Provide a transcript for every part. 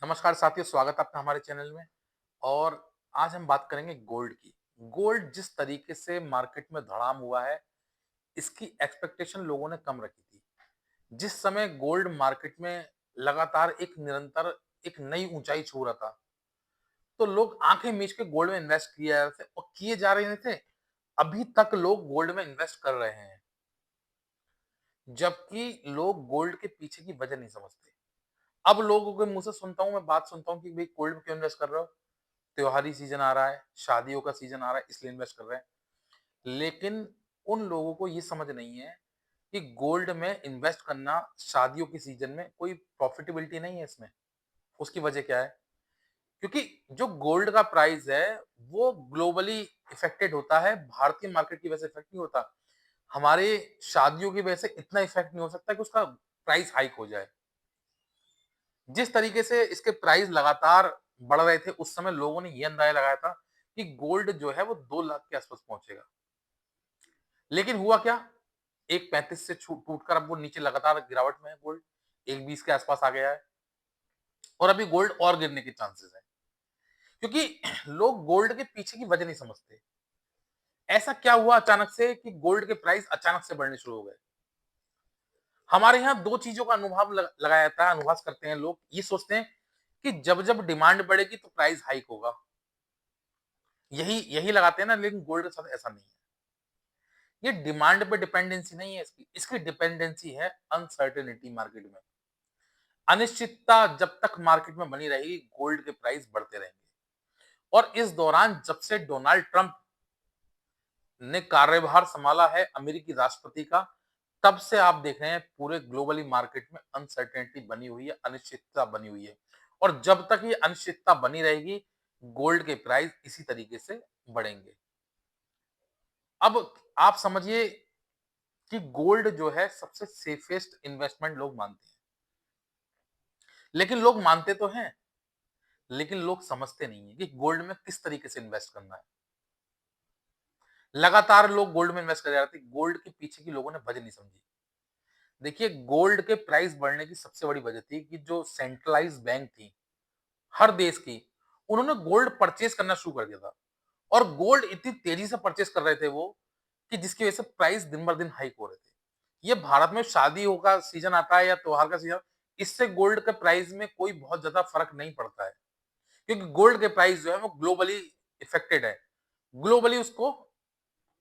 नमस्कार साथियों, स्वागत है आपका हमारे चैनल में। और आज हम बात करेंगे गोल्ड की। गोल्ड जिस तरीके से मार्केट में धड़ाम हुआ है, इसकी एक्सपेक्टेशन लोगों ने कम रखी थी। जिस समय गोल्ड मार्केट में लगातार एक निरंतर एक नई ऊंचाई छू रहा था, तो लोग आंखें मीच के गोल्ड में इन्वेस्ट किए जा रहे थे और किए जा रहे थे। अभी तक लोग गोल्ड में इन्वेस्ट कर रहे हैं, जबकि लोग गोल्ड के पीछे की वजह नहीं समझते। अब लोगों के मुंह से सुनता हूँ, मैं बात सुनता हूँ कि भाई गोल्ड में क्यों इन्वेस्ट कर रहे हो? त्योहारी सीजन आ रहा है, शादियों का सीजन आ रहा है, इसलिए इन्वेस्ट कर रहे हैं। लेकिन उन लोगों को ये समझ नहीं है कि गोल्ड में इन्वेस्ट करना शादियों के सीजन में कोई प्रॉफिटेबिलिटी नहीं है इसमें। उसकी वजह क्या है? क्योंकि जो गोल्ड का प्राइस है, वो ग्लोबली इफेक्टेड होता है, भारतीय मार्केट की वजह से इफेक्ट नहीं होता। हमारे शादियों की वजह से इतना इफेक्ट नहीं हो सकता कि उसका प्राइस हाइक हो जाए। जिस तरीके से इसके प्राइस लगातार बढ़ रहे थे, उस समय लोगों ने ये अंदाजा लगाया था कि गोल्ड जो है वो 2 लाख के आसपास पहुंचेगा। लेकिन हुआ क्या? एक 35 से टूटकर अब वो नीचे लगातार गिरावट में है गोल्ड। एक 20 के आसपास आ गया है और अभी गोल्ड और गिरने के चांसेस हैं। क्योंकि लोग गोल्ड के पीछे की वजह नहीं समझते। ऐसा क्या हुआ अचानक से कि गोल्ड के प्राइस अचानक से बढ़ने शुरू हो गए? हमारे यहाँ 2 चीज़ों का अनुभव लगाया जाता है, अनुवाद करते हैं लोग। ये सोचते हैं कि जब-जब डिमांड बढ़ेगी तो प्राइस हाइक होगा। यही यही लगाते हैं ना, लेकिन गोल्ड के साथ ऐसा नहीं है। ये डिमांड पे डिपेंडेंसी नहीं है इसकी, इसकी डिपेंडेंसी है अनसर्टेनिटी मार्केट में। अनिश्चितता जब तक मार्केट में बनी रहेगी, गोल्ड के प्राइस बढ़ते रहेंगे। और इस दौरान जब से डोनाल्ड ट्रंप ने कार्यभार संभाला है अमेरिकी राष्ट्रपति का, तब से आप देख रहे हैं पूरे ग्लोबली मार्केट में अनसर्टेनिटी बनी हुई है, अनिश्चितता बनी हुई है। और जब तक ये अनिश्चितता बनी रहेगी, गोल्ड के प्राइस इसी तरीके से बढ़ेंगे। अब आप समझिए कि गोल्ड जो है सबसे सेफेस्ट इन्वेस्टमेंट लोग मानते हैं। लेकिन लोग मानते तो हैं, लेकिन लोग समझते नहीं है कि गोल्ड में किस तरीके से इन्वेस्ट करना है। लगातार लोग गोल्ड में इन्वेस्ट कर रहे थे, गोल्ड के पीछे की लोगों ने वजह नहीं समझी। देखिए, गोल्ड के प्राइस बढ़ने की सबसे बड़ी वजह थी कि जो सेंट्रलाइज्ड बैंक थी, हर देश की, उन्होंने गोल्ड परचेज़ करना शुरू कर दिया था। और गोल्ड इतनी तेज़ी से परचेज़ कर रहे थे वो, कि जिसकी वजह से प्राइस दिन-ब-दिन हाइक हो रहे थे। ये भारत में शादियों का सीज़न आता है या त्योहार का सीज़न, इससे गोल्ड के प्राइस में कोई बहुत ज़्यादा फ़र्क नहीं पड़ता है। क्योंकि गोल्ड के प्राइस जो है वो ग्लोबली इफेक्टेड है। ग्लोबली उसको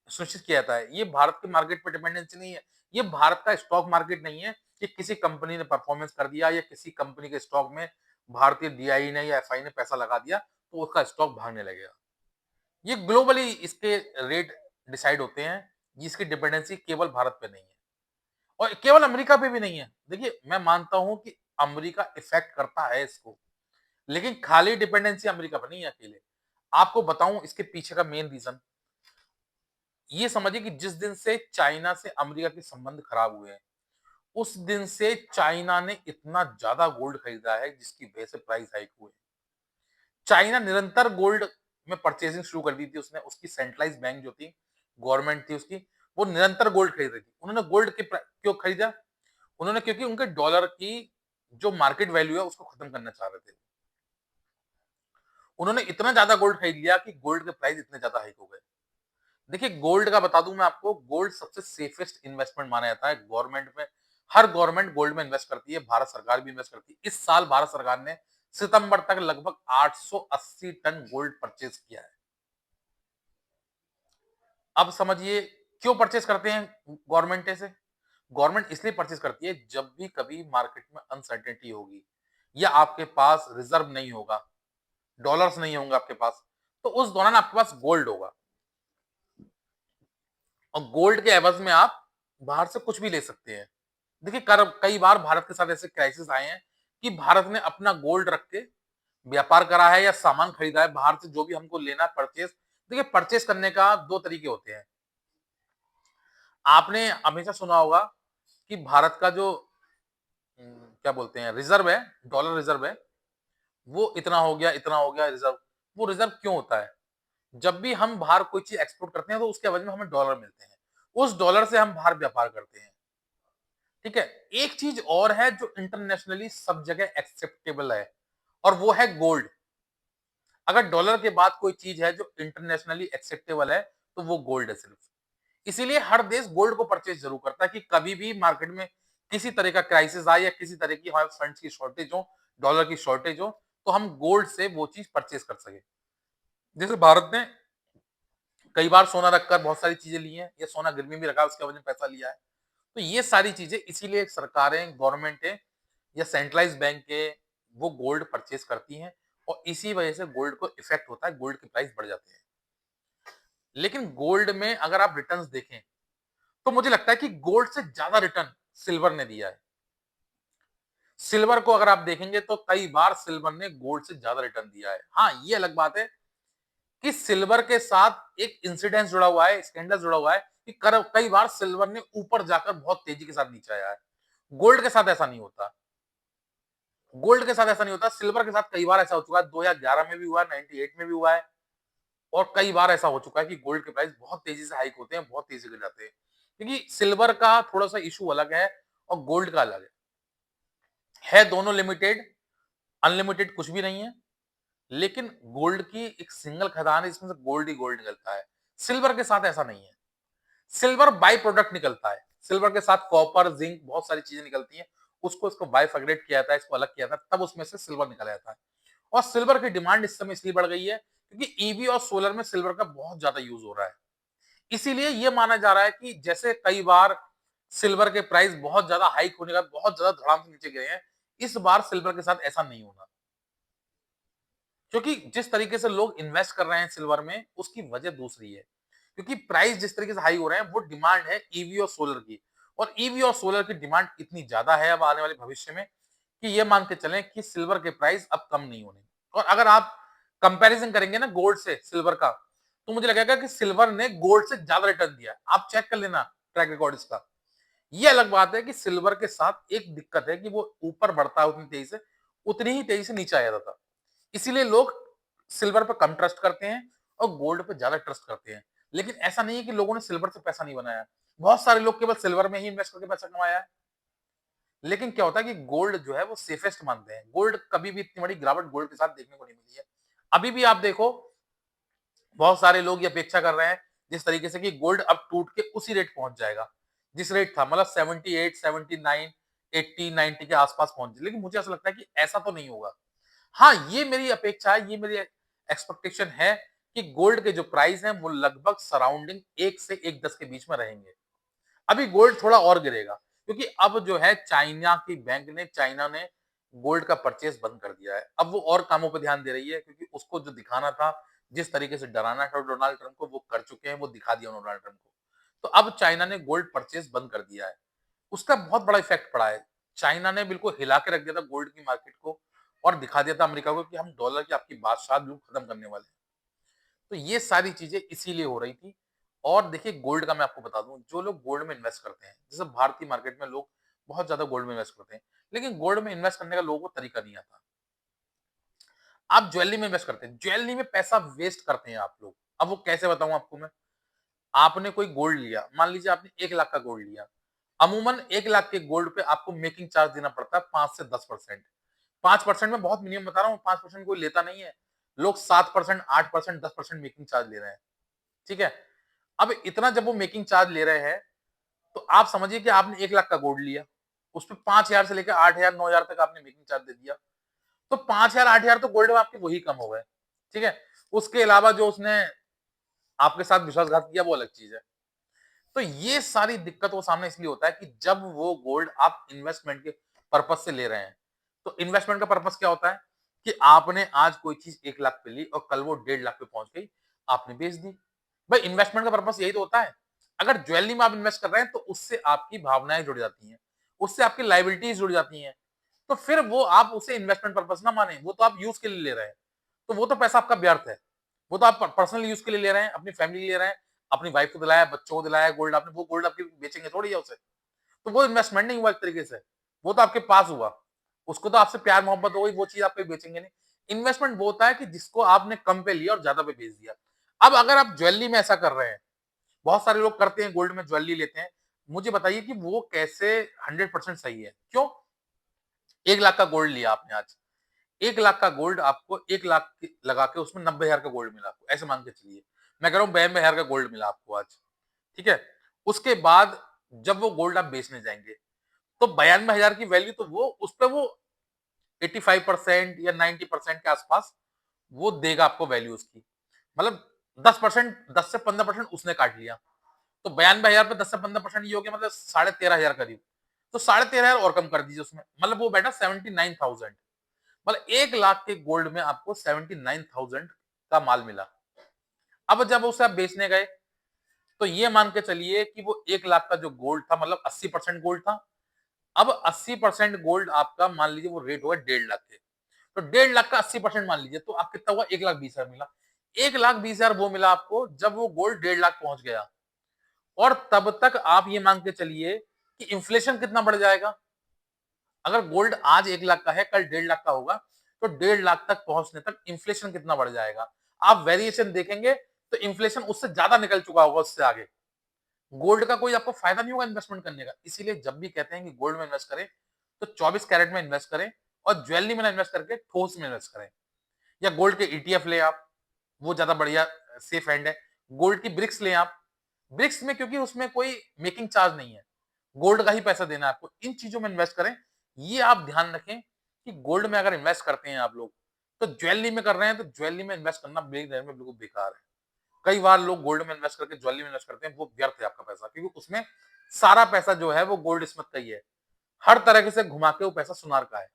सुनिश्चित किया जाता है। ये भारत के मार्केट पे डिपेंडेंसी नहीं है। ये भारत का स्टॉक मार्केट नहीं है कि किसी कंपनी ने परफॉर्मेंस कर दिया या किसी कंपनी के स्टॉक में भारतीय डीआई ने या एफआई ने पैसा लगा दिया, तो उसका स्टॉक भागने लगेगा। ये ग्लोबली इसके रेट डिसाइड होते हैं, जिसकी डिपेंडेंसी केवल भारत पे नहीं है और केवल अमेरिका पे भी नहीं है। देखिए, मैं मानता हूँ कि अमेरिका इफेक्ट करता है इसको, लेकिन खाली डिपेंडेंसी अमेरिका पे नहीं है अकेले। आपको बताऊँ इसके पीछे का मेन रीज़न, ये समझिए कि जिस दिन से चाइना से अमेरिका के संबंध खराब हुए हैं, उस दिन से चाइना ने इतना ज़्यादा गोल्ड खरीदा है जिसकी वजह से प्राइस हाइक हुए। चाइना निरंतर गोल्ड में परचेजिंग शुरू कर दी थी उसने, उसकी सेंट्रलाइज्ड बैंक जो थी, गवर्नमेंट थी उसकी, वो निरंतर गोल्ड खरीद रही थी। उन्होंने गोल्ड के क्यों खरीदा? उन्होंने क्योंकि उनके डॉलर की जो मार्केट वैल्यू है उसको खत्म करना चाह रहे थे। उन्होंने इतना ज़्यादा गोल्ड खरीद लिया कि गोल्ड के प्राइस इतने ज़्यादा हाइक हो गए। देखिए, गोल्ड का बता दूं मैं आपको, गोल्ड सबसे सेफेस्ट इन्वेस्टमेंट माना जाता है गवर्नमेंट में। हर गवर्नमेंट गोल्ड में इन्वेस्ट करती है, भारत सरकार भी इन्वेस्ट करती है। इस साल भारत सरकार ने सितंबर तक लगभग 880 टन गोल्ड परचेज किया है। अब समझिए क्यों परचेज करते हैं गवर्नमेंट से? गवर्नमेंट इसलिए परचेज करती है, जब भी कभी मार्केट में अनसर्टेनिटी होगी या आपके पास रिजर्व नहीं होगा, डॉलर्स नहीं होंगे आपके पास, तो उस दौरान आपके पास गोल्ड होगा और गोल्ड के एवज में आप बाहर से कुछ भी ले सकते हैं। देखिए, कई बार भारत के साथ ऐसे क्राइसिस आए हैं कि भारत ने अपना गोल्ड रख के व्यापार करा है या सामान खरीदा है बाहर से, जो भी हमको लेना है परचेज। देखिए, परचेज करने का 2 तरीके होते हैं। आपने हमेशा सुना होगा कि भारत का जो क्या बोलते हैं रिजर्व है, डॉलर रिजर्व है, वो इतना हो गया रिजर्व। वो रिजर्व क्यों होता है? जब भी हम बाहर कोई चीज़ एक्सपोर्ट करते हैं तो उसके एवज में हमें डॉलर मिलते हैं। उस डॉलर से हम बाहर व्यापार करते हैं। ठीक है? एक चीज़ और है जो इंटरनेशनली सब जगह एक्सेप्टेबल है और वो है गोल्ड। अगर डॉलर के बाद कोई चीज है जो इंटरनेशनली एक्सेप्टेबल है तो वो गोल्ड है सिर्फ। इसीलिए हर देश गोल्ड को परचेज जरूर करता है कि कभी भी मार्केट में किसी तरह का क्राइसिस आए या किसी तरह की हमारे फंड्स की शॉर्टेज हो, डॉलर की शॉर्टेज हो, तो हम गोल्ड से वो चीज परचेज कर सके। जैसे भारत ने कई बार सोना रखकर बहुत सारी चीजें ली हैं, या सोना गिरवी भी रखा है उसके वजह पैसा लिया है। तो ये सारी चीजें इसीलिए सरकारें, गवर्नमेंटें या सेंट्रलाइज बैंक के वो गोल्ड परचेज करती हैं, और इसी वजह से गोल्ड को इफेक्ट होता है, गोल्ड के प्राइस बढ़ जाते हैं। लेकिन गोल्ड में अगर आप रिटर्न्स देखें तो मुझे लगता है कि गोल्ड से ज्यादा रिटर्न सिल्वर ने दिया है। सिल्वर को अगर आप देखेंगे तो कई बार सिल्वर ने गोल्ड से ज्यादा रिटर्न दिया है। हाँ, ये अलग बात है कि सिल्वर के साथ एक इंसिडेंस जुड़ा हुआ है, स्कैंडल जुड़ा हुआ है कि कई बार सिल्वर ने ऊपर जाकर बहुत तेजी के साथ नीचे आया है। गोल्ड के साथ ऐसा नहीं होता। गोल्ड के साथ ऐसा नहीं होता, सिल्वर के साथ कई बार ऐसा हो चुका है, 2011 में भी हुआ है, 98 में भी हुआ है, और कई बार ऐसा हो चुका है कि गोल्ड के प्राइस बहुत तेजी से हाइक होते हैं, बहुत तेजी से गिर जाते हैं। क्योंकि सिल्वर का थोड़ा सा इशू अलग है और गोल्ड का अलग है दोनों लिमिटेड, अनलिमिटेड कुछ भी नहीं है। लेकिन गोल्ड की एक सिंगल खदान है, इसमें से गोल्ड ही गोल्ड निकलता है। सिल्वर के साथ ऐसा नहीं है। सिल्वर बाई प्रोडक्ट निकलता है, सिल्वर के साथ कॉपर, जिंक, बहुत सारी चीजें निकलती हैं, उसको इसको बाइफर्गेट किया जाता है, इसको अलग किया जाता है, तब उसमें से सिल्वर निकला जाता है। और सिल्वर की डिमांड इस समय इसलिए बढ़ गई है क्योंकि ईवी और सोलर में सिल्वर का बहुत ज्यादा यूज हो रहा है। इसीलिए यह माना जा रहा है कि जैसे कई बार सिल्वर के प्राइस बहुत ज्यादा हाइक होने का बहुत ज्यादा धड़ाम से नीचे गए हैं, इस बार सिल्वर के साथ ऐसा नहीं होना। क्योंकि जिस तरीके से लोग इन्वेस्ट कर रहे हैं सिल्वर में, उसकी वजह दूसरी है। क्योंकि प्राइस जिस तरीके से हाई हो रहे हैं, वो डिमांड है ईवी और सोलर की, और ईवी और सोलर की डिमांड इतनी ज्यादा है अब आने वाले भविष्य में कि ये मान के चलें कि सिल्वर के प्राइस अब कम नहीं होने। और अगर आप कंपैरिजन करेंगे ना गोल्ड से सिल्वर का, तो मुझे लगेगा कि सिल्वर ने गोल्ड से ज्यादा रिटर्न दिया है। आप चेक कर लेना ट्रैक रिकॉर्ड इसका। ये अलग बात है कि सिल्वर के साथ एक दिक्कत है कि वो ऊपर बढ़ता है उतनी तेजी से, उतनी ही तेजी से नीचे आ जाता था। इसीलिए लोग सिल्वर पर कम ट्रस्ट करते हैं और गोल्ड पे ज्यादा ट्रस्ट करते हैं। लेकिन ऐसा नहीं है कि लोगों ने सिल्वर से पैसा नहीं बनाया। बहुत सारे लोग केवल सिल्वर में ही इन्वेस्ट करके पैसा कमाया है। लेकिन क्या होता है कि गोल्ड जो है वो सेफेस्ट मानते हैं। गोल्ड कभी भी इतनी बड़ी गिरावट गोल्ड के साथ देखने को नहीं मिली है। अभी भी आप देखो, बहुत सारे लोग ये अपेक्षा कर रहे हैं जिस तरीके से कि गोल्ड अब टूट के उसी रेट पहुंच जाएगा जिस रेट था, मतलब 78, 79, 80, 90 के आसपास पहुंच जाए। लेकिन मुझे ऐसा लगता है कि ऐसा तो नहीं होगा। हाँ, ये मेरी अपेक्षा है, ये मेरी एक्सपेक्टेशन है कि गोल्ड के जो प्राइस हैं वो लगभग सराउंडिंग 1 से 1.10 के बीच में रहेंगे। अभी गोल्ड थोड़ा और गिरेगा क्योंकि अब जो है चाइना ने गोल्ड का परचेज बंद कर दिया है। अब वो और कामों पर ध्यान दे रही है क्योंकि उसको जो दिखाना था, जिस तरीके से डराना था डोनाल्ड ट्रंप को, वो कर चुके हैं, वो दिखा दिया डोनाल्ड ट्रंप को। तो अब चाइना ने गोल्ड परचेज बंद कर दिया है। उसका बहुत बड़ा इफेक्ट पड़ा है। चाइना ने बिल्कुल हिला के रख दिया था गोल्ड की मार्केट को, और दिखा दिया था अमेरिका को कि हम डॉलर की आपकी बादशाह बिल्कुल खत्म करने वाले हैं। तो ये सारी चीजें इसीलिए हो रही थी। और देखिए गोल्ड का मैं आपको बता दूं, जो लोग गोल्ड में इन्वेस्ट करते हैं, जैसे भारतीय मार्केट में लोग बहुत ज्यादा गोल्ड में इन्वेस्ट करते हैं, लेकिन गोल्ड में इन्वेस्ट करने का लोगों को तरीका नहीं आता। आप ज्वेलरी में इन्वेस्ट करते हैं, ज्वेलरी में पैसा वेस्ट करते हैं आप लोग। अब वो कैसे बताऊं आपको मैं। आपने कोई गोल्ड लिया, मान लीजिए आपने 1 लाख का गोल्ड लिया। अमूमन 1 लाख के गोल्ड पे आपको मेकिंग चार्ज देना पड़ता है 5 से 10%। 5% में बहुत मिनिमम बता रहा हूँ, 5% कोई लेता नहीं है। लोग 7%, 8%, 10% मेकिंग चार्ज ले रहे हैं। ठीक है। अब इतना जब वो मेकिंग चार्ज ले रहे हैं, तो आप समझिए कि आपने 1 लाख का गोल्ड लिया, उस पर 5,000 से लेकर 8,000, 9,000 तक आपने मेकिंग चार्ज दे दिया। तो 5,000, 8,000 तो गोल्ड में आपके वही कम हो गए। ठीक है। उसके अलावा जो उसने आपके साथ विश्वासघात किया वो अलग चीज है। तो ये सारी दिक्कत वो सामने इसलिए होता है कि जब वो गोल्ड आप इन्वेस्टमेंट के पर्पज से ले रहे हैं, तो इन्वेस्टमेंट का पर्पज क्या होता है कि आपने आज कोई चीज 1 लाख पे ली और कल वो 1.5 लाख पे पहुंच गई, आपने बेच दी। भाई इन्वेस्टमेंट का पर्पज यही तो होता है। अगर ज्वेलरी में आप इन्वेस्ट कर रहे हैं तो उससे आपकी भावनाएं जुड़ जाती हैं, उससे आपकी लाइबिलिटीज जुड़ जाती हैं। तो फिर वो आप उसे इन्वेस्टमेंट पर्पज ना माने, वो तो आप यूज के लिए ले रहे हैं। तो वो तो पैसा आपका व्यर्थ है। वो तो आप पर्सनल यूज के लिए ले रहे हैं, अपनी फैमिली के लिए ले रहे हैं, अपनी वाइफ को दिलाया, बच्चों को दिलाया गोल्ड आपने, वो गोल्ड आपके बेचेंगे थोड़ी है उसे। तो वो इन्वेस्टमेंट नहीं हुआ एक तरीके से, वो तो आपके पास हुआ। उसको तो आपसे प्यार मोहब्बत हो गई, वो चीज आप कहीं बेचेंगे नहीं। इन्वेस्टमेंट वो होता है कि जिसको आपने कम पे लिया और ज्यादा पे बेच दिया। अब अगर आप ज्वेलरी में ऐसा कर रहे हैं, बहुत सारे लोग करते हैं, गोल्ड में ज्वेलरी लेते हैं, मुझे बताइए कि वो कैसे 100% सही है। क्यों? 1 लाख का गोल्ड लिया आपने आज, 1 लाख का गोल्ड आपको 1 लाख लगा के उसमें 90,000 का गोल्ड मिला आपको, ऐसे मान के चलिए। मैं कह रहा हूँ 92,000 का गोल्ड मिला आपको आज, ठीक है? उसके बाद जब वो गोल्ड आप बेचने जाएँगे, तो 92,000 की वैल्यू तो वो उस पे वो 85% या 90% के आसपास वो देगा आपको वैल्यू उसकी। मतलब 10% 10 से 15% उसने काट लिया। तो 92,000 पे 10 से 15% ये हो गया मतलब 13,500 करीब। तो 13,500 और कम कर दीजिए उसमें। मतलब वो बैठा 79,000। मतलब 1 लाख के गोल्ड में आपको 79,000 का माल मिला। अब जब उसे आप बेचने गए, तो ये मान के चलिए कि वो 1 लाख का जो गोल्ड था मतलब 80% गोल्ड था। अब 80% गोल्ड आपका मान लीजिए वो रेट हुआ 1.5 लाख के। तो 1.5 लाख का 80% मान लीजिए तो आप कितना हुआ 1,20,000 मिला। 1,20,000 वो मिला आपको जब वो गोल्ड 1.5 लाख पहुंच गया। और तब तक आप ये मान के चलिए कि इन्फ्लेशन कितना बढ़ जाएगा। अगर गोल्ड आज 1 लाख का है, कल 1.5 लाख का होगा, तो 1.5 लाख तक पहुंचने तक इन्फ्लेशन कितना बढ़ जाएगा। आप वेरिएशन देखेंगे तो इन्फ्लेशन उससे ज्यादा निकल चुका होगा उससे आगे। गोल्ड का कोई आपको फायदा नहीं होगा इन्वेस्टमेंट करने का। इसीलिए जब भी कहते हैं कि गोल्ड में इन्वेस्ट करें, तो 24 कैरेट में इन्वेस्ट करें और ज्वेलरी में इन्वेस्ट करके ठोस में इन्वेस्ट करें। या गोल्ड के ईटीएफ ले आप, वो ज्यादा बढ़िया सेफ हैंड है। गोल्ड की ब्रिक्स लें आप, ब्रिक्स में क्योंकि उसमें कोई मेकिंग चार्ज नहीं है, गोल्ड का ही पैसा देना है आपको। इन चीजों में इन्वेस्ट करें। ये आप ध्यान रखें कि गोल्ड में अगर इन्वेस्ट करते हैं आप लोग, तो ज्वेलरी में कर रहे हैं तो ज्वेलरी में इन्वेस्ट करना मेरी नजर में बिल्कुल बेकार है। कई बार लोग गोल्ड में इन्वेस्ट करके ज्वेलरी में इन्वेस्ट करते हैं, वो व्यर्थ है आपका पैसा, क्योंकि उसमें सारा पैसा जो है वो गोल्ड स्मिथ का ही है। हर तरह से घुमा के वो पैसा सुनार का है।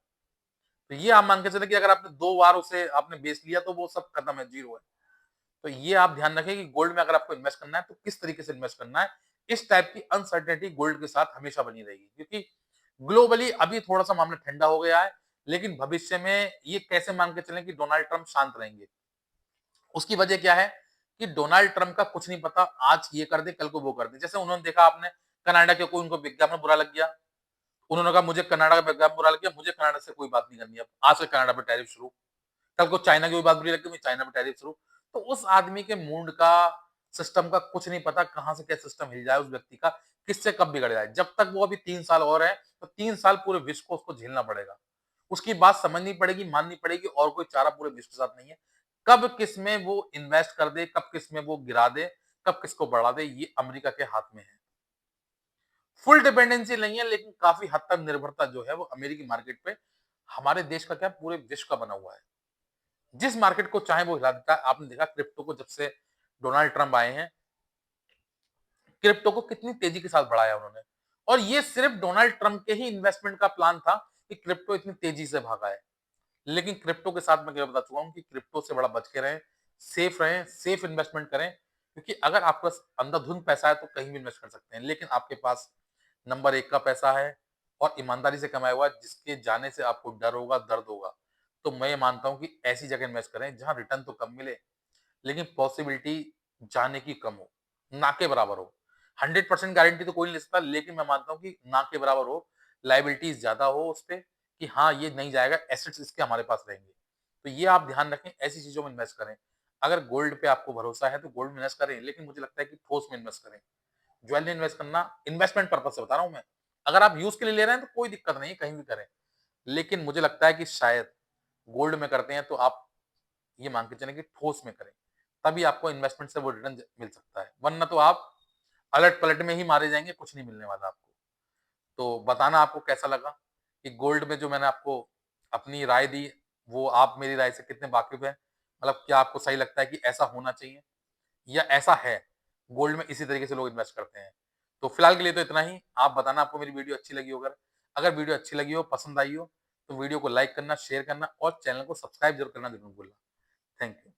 तो ये आप मान के चले कि अगर आपने 2 बार उसे आपने बेच लिया तो वो सब खत्म है, जीरो है। तो ये आप ध्यान रखें कि गोल्ड में अगर आपको इन्वेस्ट करना है तो किस तरीके से इन्वेस्ट करना है। इस टाइप की अनसर्टेनिटी गोल्ड के साथ हमेशा बनी रहेगी, क्योंकि ग्लोबली अभी थोड़ा सा मामला ठंडा हो गया है, लेकिन भविष्य में ये कैसे मान के चलें कि डोनाल्ड ट्रंप शांत रहेंगे। उसकी वजह क्या है कि डोनाल्ड ट्रंप का कुछ नहीं पता, आज ये कर दे कल को वो कर दे। जैसे उन्होंने देखा आपने कनाडा के कोई उनको विज्ञापन बुरा लग गया, उन्होंने कहा मुझे कनाडा का विज्ञापन बुरा लग गया, मुझे कनाडा से कोई बात नहीं करनी। अब आज से कनाडा पे टैरिफ शुरू, कल को चाइना की कोई बात बुरी लग गई, मुझे चाइना पे टैरिफ शुरू। तो उस आदमी के मूड का, सिस्टम का कुछ नहीं पता, कहां से क्या सिस्टम हिल जाए उस व्यक्ति का, किससे कब बिगड़ जाए। जब तक वो अभी 3 साल और है तो 3 साल पूरे विश्व को उसको झेलना पड़ेगा। उसकी बात समझनी पड़ेगी, माननी पड़ेगी, और कोई चारा पूरे विश्व के साथ नहीं है। कब किस में वो इन्वेस्ट कर दे, कब किस में वो गिरा दे, कब किसको बढ़ा दे, ये अमेरिका के हाथ में है। फुल डिपेंडेंसी नहीं है, लेकिन काफी हद तक निर्भरता जो है वो अमेरिकी मार्केट पे, हमारे देश का क्या पूरे विश्व का बना हुआ है। जिस मार्केट को चाहे वो हिला देता है। आपने देखा क्रिप्टो को, जब से डोनाल्ड ट्रंप आए हैं, क्रिप्टो को कितनी तेजी के साथ बढ़ाया उन्होंने। और ये सिर्फ डोनाल्ड ट्रंप के ही इन्वेस्टमेंट का प्लान था कि क्रिप्टो इतनी तेजी से भागा है। लेकिन क्रिप्टो के साथ मैं क्या बता चुका हूं कि क्रिप्टो से बड़ा बच के रहें, सेफ इन्वेस्टमेंट करें। क्योंकि अगर आपके पास अंधाधुंध पैसा है तो कहीं भी इन्वेस्ट कर सकते हैं, लेकिन आपके पास नंबर 1 का पैसा है और ईमानदारी से कमाया हुआ, जिसके जाने से आपको डर होगा, दर्द होगा, तो मैं ये मानता हूं कि ऐसी जगह इन्वेस्ट करें जहां रिटर्न तो कम मिले, लेकिन पॉसिबिलिटी जाने की कम हो, ना के बराबर हो। 100% गारंटी तो कोई नहीं ले सकता, लेकिन मैं मानता हूँ कि ना के बराबर हो, लायबिलिटीज ज्यादा हो उस पे, कि हाँ ये नहीं जाएगा, एसेट्स इसके हमारे पास रहेंगे। तो ये आप ध्यान रखें, ऐसी चीजों में इन्वेस्ट करें। अगर गोल्ड पे आपको भरोसा है तो गोल्ड में इन्वेस्ट करें, लेकिन मुझे लगता है कि ठोस में इन्वेस्ट करें। ज्वेलरी इन्वेस्ट करना इन्वेस्टमेंट पर्पज से बता रहा हूँ मैं। अगर आप यूज के लिए ले रहे हैं तो कोई दिक्कत नहीं है, कहीं भी करें। लेकिन मुझे लगता है कि शायद गोल्ड में करते हैं तो आप ये मान के चलें कि ठोस में करें, तभी आपको इन्वेस्टमेंट से वो रिटर्न मिल सकता है। वरना तो आप अलट पलट में ही मारे जाएंगे, कुछ नहीं मिलने वाला आपको। तो बताना आपको कैसा लगा कि गोल्ड में जो मैंने आपको अपनी राय दी, वो आप मेरी राय से कितने वाकिफ हैं। मतलब क्या आपको सही लगता है कि ऐसा होना चाहिए, या ऐसा है गोल्ड में इसी तरीके से लोग इन्वेस्ट करते हैं। तो फिलहाल के लिए तो इतना ही। आप बताना आपको मेरी वीडियो अच्छी लगी हो। अगर अगर वीडियो अच्छी लगी हो, पसंद आई हो, तो वीडियो को लाइक करना, शेयर करना और चैनल को सब्सक्राइब जरूर करना जरूर भूलना। Thank you.